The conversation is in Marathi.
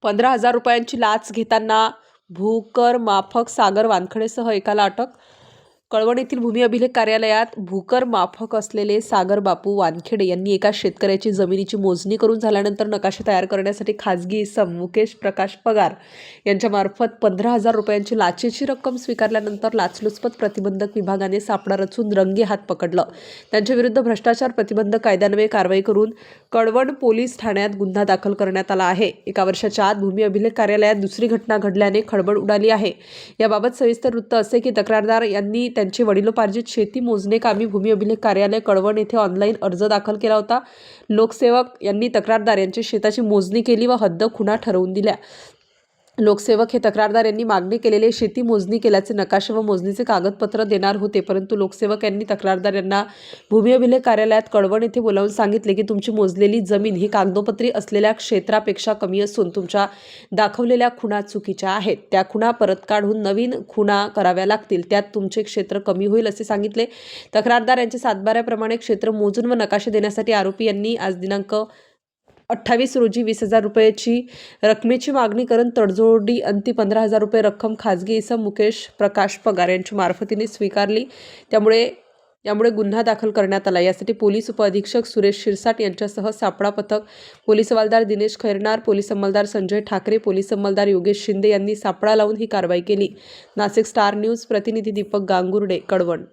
15,000 रुपयांची लाच घेताना भूकर माफक सागर वानखडेसह एकाला अटक. कळवण येथील भूमी अभिलेख कार्यालयात भूकर माफक असलेले सागर बापू वानखेडे यांनी एका शेतकऱ्याची जमिनीची मोजणी करून झाल्यानंतर नकाशे तयार करण्यासाठी खाजगी इसम मुकेश प्रकाश पगार यांच्यामार्फत 15,000 रुपयांची लाचेची रक्कम स्वीकारल्यानंतर लाचलुचपत प्रतिबंधक विभागाने सापळा रचून रंगे हात पकडलं. त्यांच्याविरुद्ध भ्रष्टाचार प्रतिबंधक कायद्यान्वये कारवाई करून कळवण पोलीस ठाण्यात गुन्हा दाखल करण्यात आला आहे. 1 वर्षाच्या आत भूमी अभिलेख कार्यालयात दुसरी घटना घडल्याने खळबळ उडाली आहे. याबाबत सविस्तर वृत्त असे की तक्रारदार यांनी त्यांचे वडिलोपार्जित शेती मोजणीकामी भूमी अभिलेख कार्यालय कळवण येथे ऑनलाईन अर्ज दाखल केला होता. लोकसेवक यांनी तक्रारदार यांची शेताची मोजणी केली व हद्द खुणा ठरवून दिल्या. लोकसेवक हे तक्रारदार यांनी मागणी केलेले शेती मोजणी केल्याचे नकाशे व मोजणीचे कागदपत्र देणार होते, परंतु लोकसेवक यांनी तक्रारदार यांना भूमी अभिलेख कार्यालयात कळवण येथे बोलावून सांगितले की तुमची मोजलेली जमीन ही कागदोपत्री असलेल्या क्षेत्रापेक्षा कमी असून तुमच्या दाखवलेल्या खुणा चुकीच्या आहेत. त्या खुणा परत काढून नवीन खुणा कराव्या लागतील, त्यात तुमचे क्षेत्र कमी होईल असे सांगितले. तक्रारदार यांचे सातबाऱ्याप्रमाणे क्षेत्र मोजून व नकाशे देण्यासाठी आरोपी यांनी आज दिनांक 28 रोजी 20,000 रुपयाची रकमेची मागणी करून तडजोडी अंती 15,000 रुपये रक्कम खाजगी इसम मुकेश प्रकाश पगार यांच्या मार्फतीने स्वीकारली. त्यामुळे गुन्हा दाखल करण्यात आला. यासाठी पोलीस उपअधीक्षक सुरेश शिरसाट यांच्यासह सापळा पथक, पोलीस हवालदार दिनेश खैरनार, पोलीस अंमलदार संजय ठाकरे, पोलीस अंमलदार योगेश शिंदे यांनी सापळा लावून ही कारवाई केली. नाशिक स्टार न्यूज प्रतिनिधी दीपक गांगुर्डे, कळवण.